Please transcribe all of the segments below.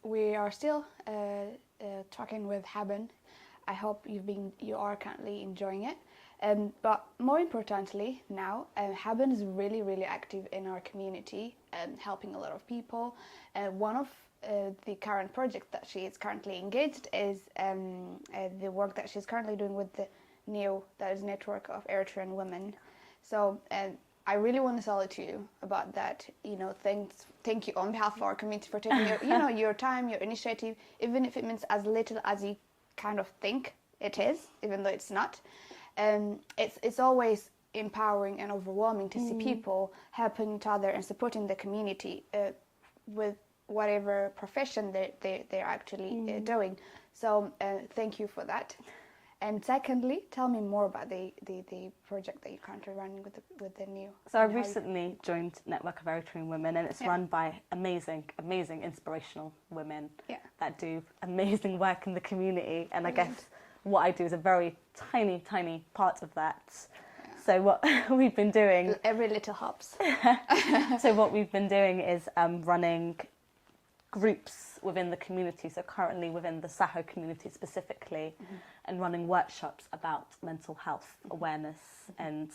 we are still talking with Haben. I hope you are currently enjoying it. But more importantly now, Haben is really, really active in our community, helping a lot of people. One of the current projects that she is currently engaged is the work that she's currently doing with the NEO, that is Network of Eritrean Women. So I really want to tell it to you about that. Thank you on behalf of our community for taking your time, your initiative, even if it means as little as you kind of think it is, even though it's not. It's always empowering and overwhelming to see people helping each other and supporting the community with whatever profession they're actually doing. So thank you for that. And secondly, tell me more about the project that you're currently running with the NEO. So I recently joined Network of Eritrean Women, and it's run by amazing, inspirational women that do amazing work in the community. And I guess what I do is a very tiny part of that. Yeah. So what we've been doing... Every little helps. So what we've been doing is running groups within the community, so currently within the Saho community specifically, and running workshops about mental health awareness. And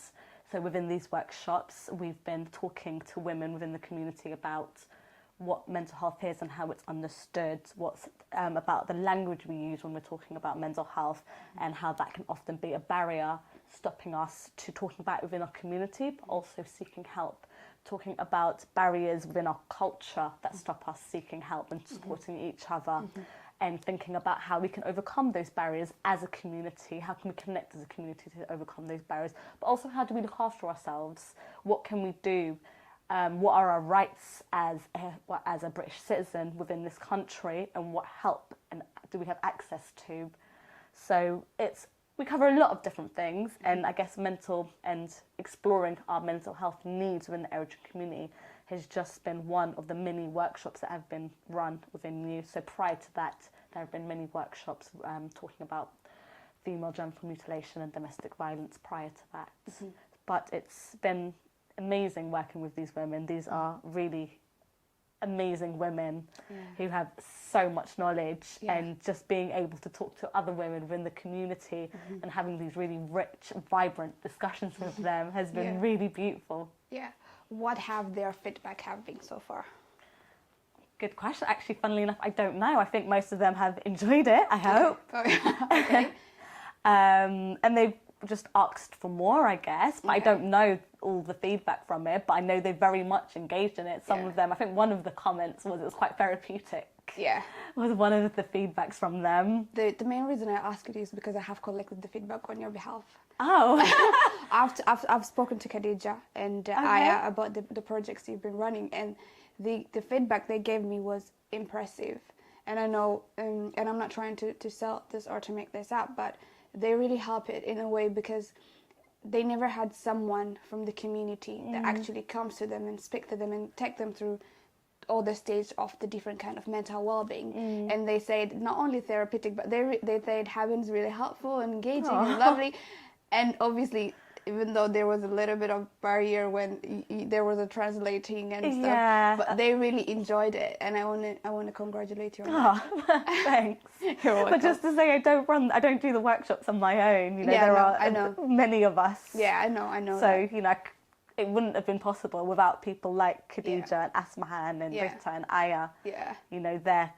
so within these workshops, we've been talking to women within the community about what mental health is and how it's understood, what's about the language we use when we're talking about mental health, and how that can often be a barrier stopping us to talking about it within our community, but also seeking help, talking about barriers within our culture that stop us seeking help and supporting each other, and thinking about how we can overcome those barriers as a community, how can we connect as a community to overcome those barriers, but also how do we look after ourselves, what can we do, what are our rights as a British citizen within this country, and what help and do we have access to. So we cover a lot of different things, and I guess mental and exploring our mental health needs within the Eritrean community has just been one of the many workshops that have been run within NEO. So prior to that, there have been many workshops talking about female genital mutilation and domestic violence prior to that. But it's been amazing working with these women. These are really amazing women who have so much knowledge, and just being able to talk to other women within the community and having these really rich, vibrant discussions with them has been really beautiful. Yeah. What have their feedback have been so far? Good question. Actually, funnily enough, I don't know. I think most of them have enjoyed it, I hope. Okay. And they've just asked for more, I guess, but I don't know all the feedback from it, but I know they very much engaged in it. Some of them, I think one of the comments was it was quite therapeutic. Yeah. Was one of the feedbacks from them. The main reason I ask it is because I have collected the feedback on your behalf. Oh. I've spoken to Khadija and Aya about the projects you've been running, and the feedback they gave me was impressive. And I know, and I'm not trying to sell this or to make this up, but they really help it in a way because they never had someone from the community that actually comes to them and speak to them and take them through all the stages of the different kind of mental well-being. And they said not only therapeutic, but they said Haben's really helpful and engaging and lovely. And obviously, even though there was a little bit of barrier when there was a translating and stuff, but they really enjoyed it, and I want to congratulate you on that. Thanks. You're welcome. But just to say, I don't do the workshops on my own. There are many of us. Yeah, I know. So it wouldn't have been possible without people like Khadija and Asmahan and Rita and Aya. Yeah. They're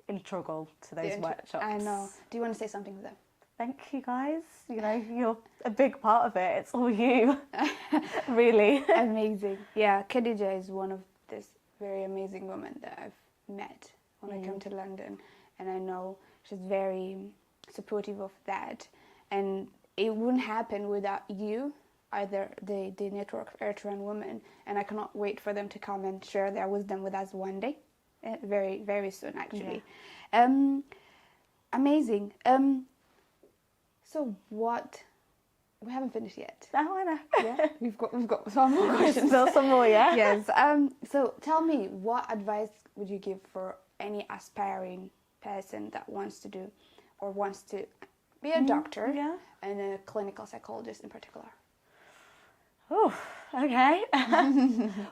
integral to those workshops. I know. Do you want to say something to them? Thank you, guys. You're a big part of it. It's all you. Really. Amazing. Yeah, Khadija is one of this very amazing women that I've met when I come to London. And I know she's very supportive of that. And it wouldn't happen without you, either the Network of Eritrean Women. And I cannot wait for them to come and share their wisdom with us one day. Very, very soon, actually. Yeah. Amazing. So what? We haven't finished yet. Oh, I know. Yeah, we've got some more questions. Still some more, yeah. Yes. So tell me, what advice would you give for any aspiring person that wants to do, or wants to be a doctor and a clinical psychologist in particular? Oh, okay.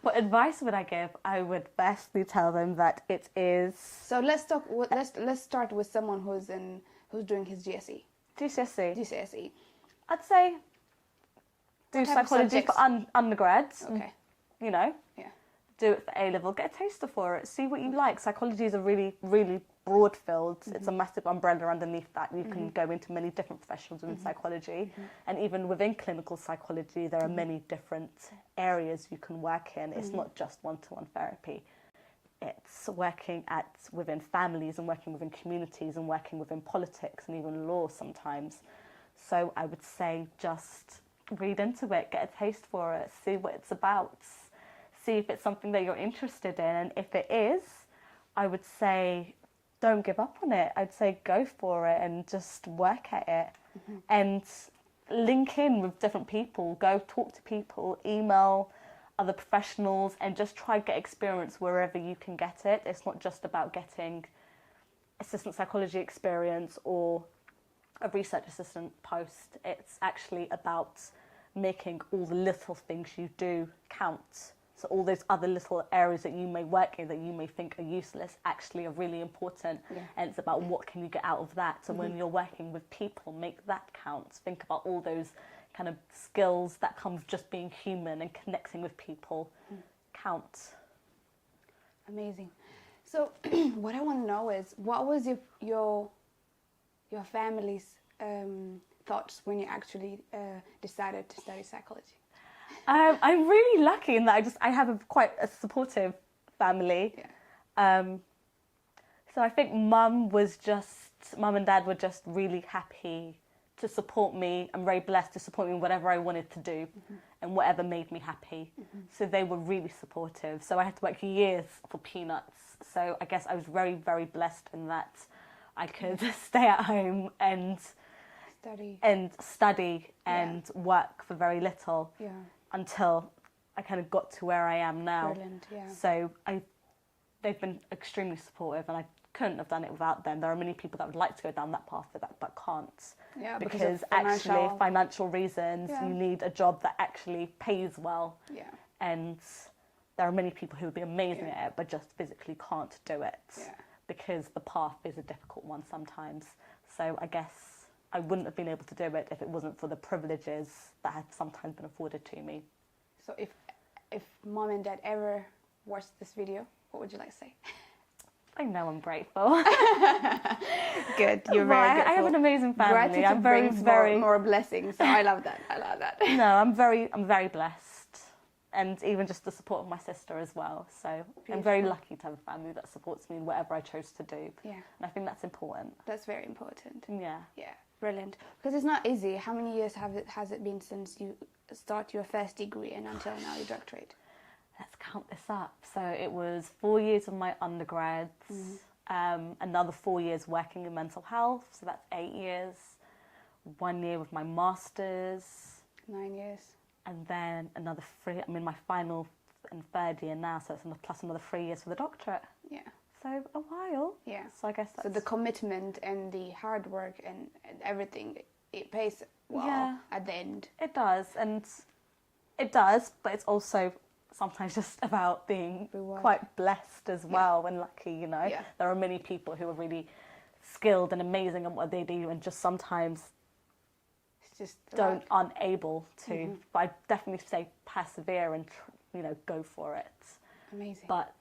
What advice would I give? I would firstly tell them that it is... So let's start with someone who's doing his GCSE. GCSE. I'd say do What type of psychology for undergrads. Okay. You know, Yeah. do it for A-level, get a taster for it, see what you like. Psychology is a really, really broad field. It's a massive umbrella underneath that. You can go into many different professions within psychology. And even within clinical psychology, there are many different areas you can work in. It's not just one-to-one therapy. It's working within families and working within communities and working within politics and even law sometimes. So I would say just read into it, get a taste for it, see what it's about, see if it's something that you're interested in. And if it is, I would say don't give up on it. I'd say go for it and just work at it and link in with different people, go talk to people, email other professionals and just try to get experience wherever you can get it. It's not just about getting assistant psychology experience or a research assistant post. It's actually about making all the little things you do count. So all those other little areas that you may work in that you may think are useless actually are really important. And it's about what can you get out of that. So when you're working with people, make that count. Think about all those kind of skills that come with just being human and connecting with people count. Amazing. So what I want to know is, what was your family's thoughts when you actually decided to study psychology? I'm really lucky in that I have quite a supportive family. So I think mum and dad were just really happy to support me. I'm very blessed to support me in whatever I wanted to do and whatever made me happy. So they were really supportive. So I had to work years for peanuts. So I guess I was very, very blessed in that I could stay at home and study and work for very little until I kind of got to where I am now. Brilliant, yeah. So they've been extremely supportive and I couldn't have done it without them. There are many people that would like to go down that path but can't. Yeah, because actually financial reasons, you need a job that actually pays well. Yeah. And there are many people who would be amazing at it but just physically can't do it. Because the path is a difficult one sometimes. So I guess I wouldn't have been able to do it if it wasn't for the privileges that have sometimes been afforded to me. So if mom and dad ever watched this video, what would you like to say? I know I'm grateful. Good, you're very grateful. I have an amazing family. Gratitude I'm very more blessings. So I love that. No, I'm very blessed. And even just the support of my sister as well. So beautiful. I'm very lucky to have a family that supports me in whatever I chose to do. Yeah. And I think that's important. That's very important. Yeah. Yeah, brilliant. Because it's not easy. How many years has it been since you start your first degree and until now your doctorate? Let's count this up. So it was 4 years of my undergrads, another 4 years working in mental health, so that's 8 years. 1 year with my master's. 9 years. And then another 3, I'm in my final and third year now, so it's plus another 3 years for the doctorate. Yeah. So a while. Yeah. So I guess that's... So the commitment and the hard work and everything, it pays well at the end. It does, but it's also sometimes just about being quite blessed as well and lucky, you know. Yeah. There are many people who are really skilled and amazing at what they do and just sometimes aren't able to. But I definitely say persevere and go for it. Amazing. But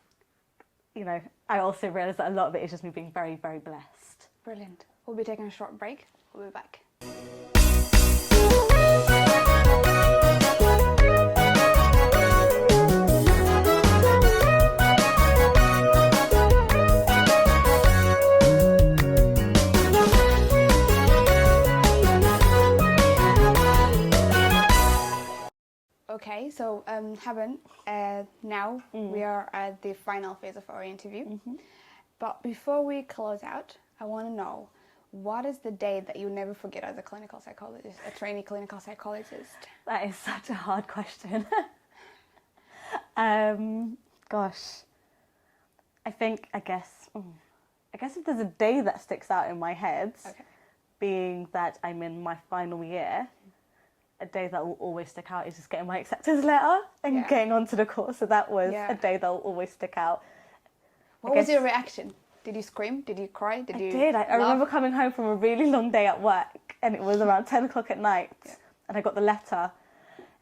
I also realise that a lot of it is just me being very, very blessed. Brilliant. We'll be taking a short break. We'll be back. Okay, so Haben, now we are at the final phase of our interview. But before we close out, I want to know, what is the day that you never forget as a clinical psychologist, a trainee clinical psychologist? That is such a hard question. Gosh, I guess if there's a day that sticks out in my head, being that I'm in my final year, a day that will always stick out is just getting my acceptance letter and getting onto the course. So that was a day that will always stick out. What was your reaction? Did you scream? Did you cry? I did. I remember coming home from a really long day at work, and it was around 10 o'clock at night, and I got the letter,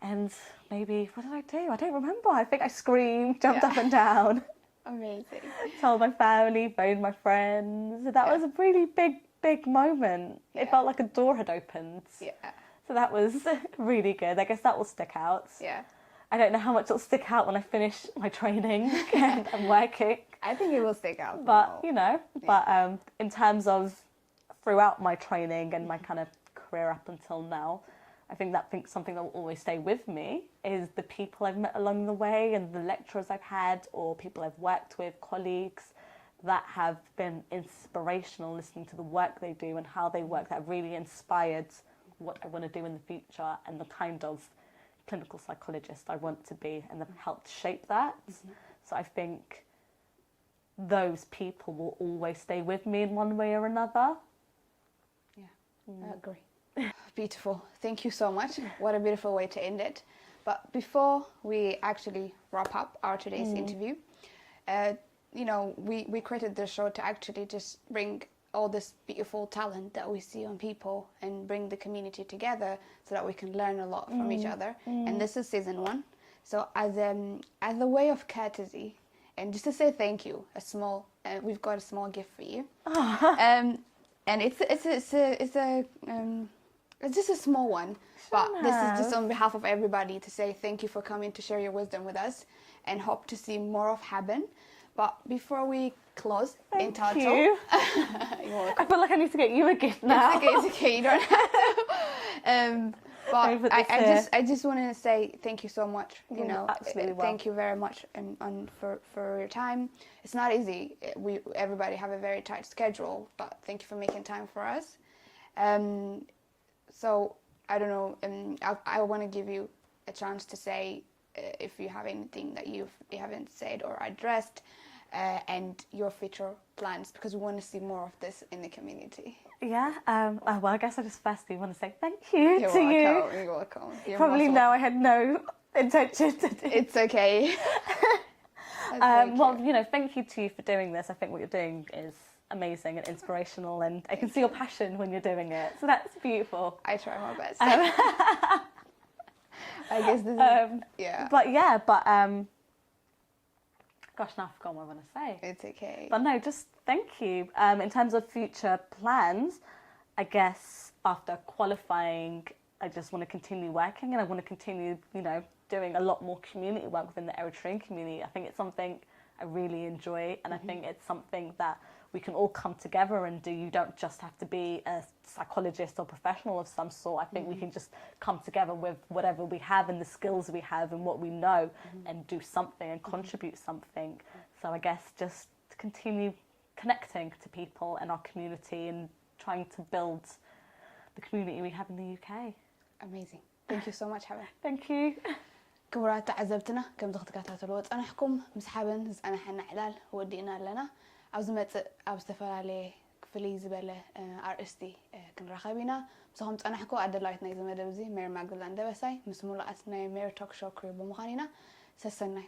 and maybe, what did I do? I don't remember. I think I screamed, jumped up and down. Amazing. Told my family, phoned my friends. That was a really big moment. It felt like a door had opened. Yeah. So that was really good. I guess that will stick out. Yeah. I don't know how much it'll stick out when I finish my training and I'm working. I think it will stick out. But, you know, but in terms of throughout my training and my kind of career up until now, I think something that will always stay with me is the people I've met along the way and the lecturers I've had or people I've worked with, colleagues that have been inspirational listening to the work they do and how they work, that really inspired what I want to do in the future and the kind of clinical psychologist I want to be, and they've helped shape that. So I think those people will always stay with me in one way or another. Yeah, I agree. Beautiful. Thank you so much. What a beautiful way to end it. But before we actually wrap up our today's interview, you know, we created this show to actually just bring all this beautiful talent that we see on people and bring the community together so that we can learn a lot from each other. And this is season 1. So as a way of courtesy and just to say thank you, we've got a small gift for you. And it's just a small one, but this is just on behalf of everybody to say thank you for coming to share your wisdom with us and hope to see more of Haben. But before we close, Thank you. You're welcome. I feel like I need to get you a gift now. It's okay, you don't have to. But I just want to say thank you so much. You know, absolutely thank you very much for your time. It's not easy. Everybody have a very tight schedule, but thank you for making time for us. So I don't know. I want to give you a chance to say if you have anything that you haven't said or addressed, and your future plans, because we want to see more of this in the community. Yeah. Well, I guess I just firstly want to say thank you to you. You're welcome. You probably know I had no intention to do. It's okay. Well, you know, thank you to you for doing this. I think what you're doing is amazing and inspirational, and I can see your passion when you're doing it. So that's beautiful. I try my best. I guess this is, but gosh, now I forgot what I want to say. It's okay. But no, just thank you. In terms of future plans, I guess after qualifying, I just want to continue working, and I want to continue, you know, doing a lot more community work within the Eritrean community. I think it's something I really enjoy, and I think it's something that we can all come together and do. You don't just have to be a psychologist or professional of some sort. I think we can just come together with whatever we have and the skills we have and what we know and do something and contribute something. So I guess just to continue connecting to people in our community and trying to build the community we have in the UK. Amazing. Thank you so much, Haben. Thank you. كبرات تعذبتنا كم تكتاتلوا صنحكم مسحبن زعنحنا علال ودينا لنا ኣብዚ መጽእ ኣብ ዝተፈላለየ ፍልይ ዝበለ ኣርእስቲ ክንረኸብ ኢና ምስኹም ፀናሕኩ ኣደላዊት ናይ ዝመደብ እዚ ሜሪ ማግደላን ደበሳይ ምስ ሙሉኣት ናይ ሜሪ ቶክ ሾው ክሪው ብምዃን ኢና ሰሰናዩ